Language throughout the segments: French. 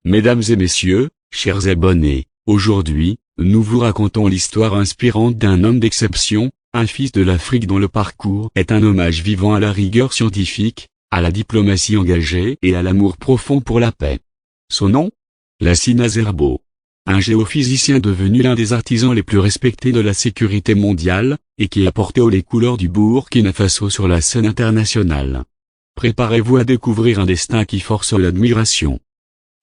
Mesdames et messieurs, chers abonnés, aujourd'hui, nous vous racontons l'histoire inspirante d'un homme d'exception, un fils de l'Afrique dont le parcours est un hommage vivant à la rigueur scientifique, à la diplomatie engagée et à l'amour profond pour la paix. Son nom? Lassina Zerbo. Un géophysicien devenu l'un des artisans les plus respectés de la sécurité mondiale, et qui a porté haut les couleurs du Burkina Faso sur la scène internationale. Préparez-vous à découvrir un destin qui force l'admiration.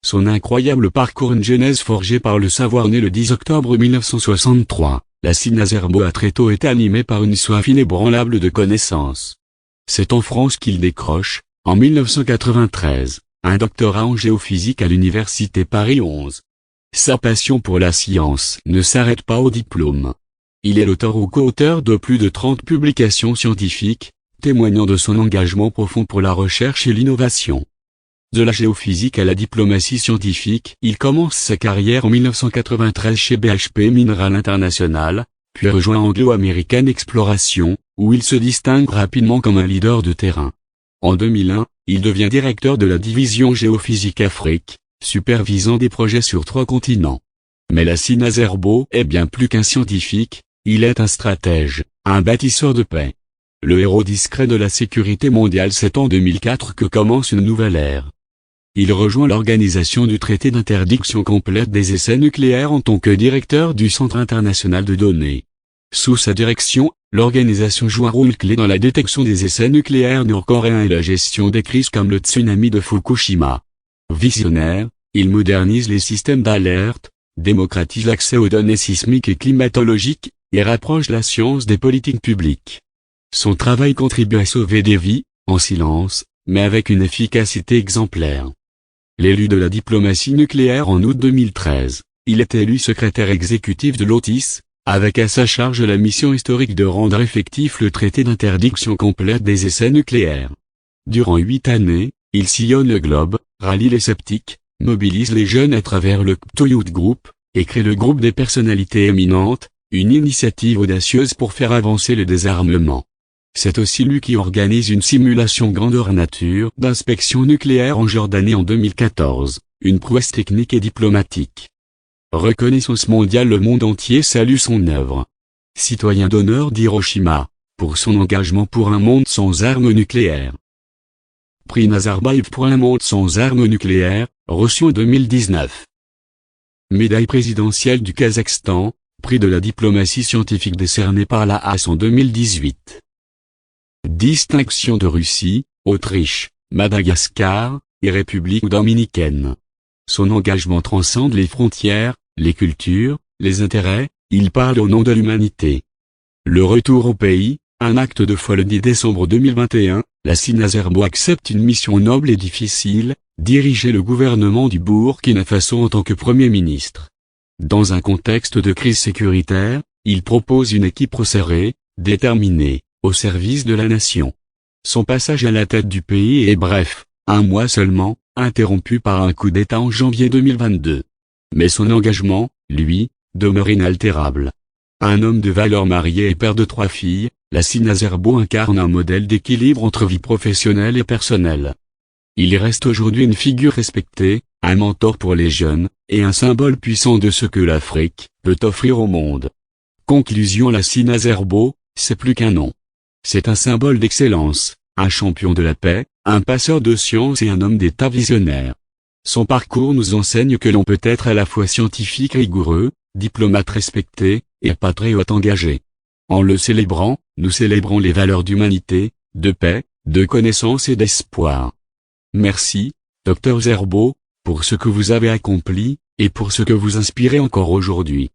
Son incroyable parcours, une genèse forgée par le savoir, né le 10 octobre 1963, Lassina Zerbo a très tôt été animé par une soif inébranlable de connaissances. C'est en France qu'il décroche, en 1993, un doctorat en géophysique à l'université Paris 11. Sa passion pour la science ne s'arrête pas au diplôme. Il est l'auteur ou co-auteur de plus de 30 publications scientifiques, témoignant de son engagement profond pour la recherche et l'innovation. De la géophysique à la diplomatie scientifique, il commence sa carrière en 1993 chez BHP Mineral International, puis rejoint Anglo American Exploration, où il se distingue rapidement comme un leader de terrain. En 2001, il devient directeur de la division géophysique Afrique, supervisant des projets sur 3 continents. Mais Lassina Zerbo est bien plus qu'un scientifique, il est un stratège, un bâtisseur de paix. Le héros discret de la sécurité mondiale, c'est en 2004 que commence une nouvelle ère. Il rejoint l'organisation du traité d'interdiction complète des essais nucléaires en tant que directeur du Centre international de données. Sous sa direction, l'organisation joue un rôle clé dans la détection des essais nucléaires nord-coréens et la gestion des crises comme le tsunami de Fukushima. Visionnaire, il modernise les systèmes d'alerte, démocratise l'accès aux données sismiques et climatologiques, et rapproche la science des politiques publiques. Son travail contribue à sauver des vies, en silence, mais avec une efficacité exemplaire. L'élu de la diplomatie nucléaire en août 2013, il est élu secrétaire exécutif de l'OTIS, avec à sa charge la mission historique de rendre effectif le traité d'interdiction complète des essais nucléaires. Durant 8 années, il sillonne le globe, rallie les sceptiques, mobilise les jeunes à travers le Kpto Youth Group, et crée le groupe des personnalités éminentes, une initiative audacieuse pour faire avancer le désarmement. C'est aussi lui qui organise une simulation grandeur nature d'inspection nucléaire en Jordanie en 2014, une prouesse technique et diplomatique. Reconnaissance mondiale, le monde entier salue son œuvre. Citoyen d'honneur d'Hiroshima, pour son engagement pour un monde sans armes nucléaires. Prix Nazarbayev pour un monde sans armes nucléaires, reçu en 2019. Médaille présidentielle du Kazakhstan, prix de la diplomatie scientifique décerné par la HAS en 2018. Distinction de Russie, Autriche, Madagascar, et République dominicaine. Son engagement transcende les frontières, les cultures, les intérêts, il parle au nom de l'humanité. Le retour au pays, un acte de foi. Le 10 décembre 2021, Lassina Zerbo accepte une mission noble et difficile, diriger le gouvernement du Burkina Faso en tant que Premier ministre. Dans un contexte de crise sécuritaire, il propose une équipe resserrée, déterminée, au service de la nation. Son passage à la tête du pays est bref, un mois seulement, interrompu par un coup d'État en janvier 2022. Mais son engagement, lui, demeure inaltérable. Un homme de valeur, marié et père de 3 filles, Lassina Zerbo incarne un modèle d'équilibre entre vie professionnelle et personnelle. Il reste aujourd'hui une figure respectée, un mentor pour les jeunes, et un symbole puissant de ce que l'Afrique peut offrir au monde. Conclusion: Lassina Zerbo, c'est plus qu'un nom. C'est un symbole d'excellence, un champion de la paix, un passeur de science et un homme d'État visionnaire. Son parcours nous enseigne que l'on peut être à la fois scientifique rigoureux, diplomate respecté, et patriote engagé. En le célébrant, nous célébrons les valeurs d'humanité, de paix, de connaissance et d'espoir. Merci, Dr Zerbo, pour ce que vous avez accompli, et pour ce que vous inspirez encore aujourd'hui.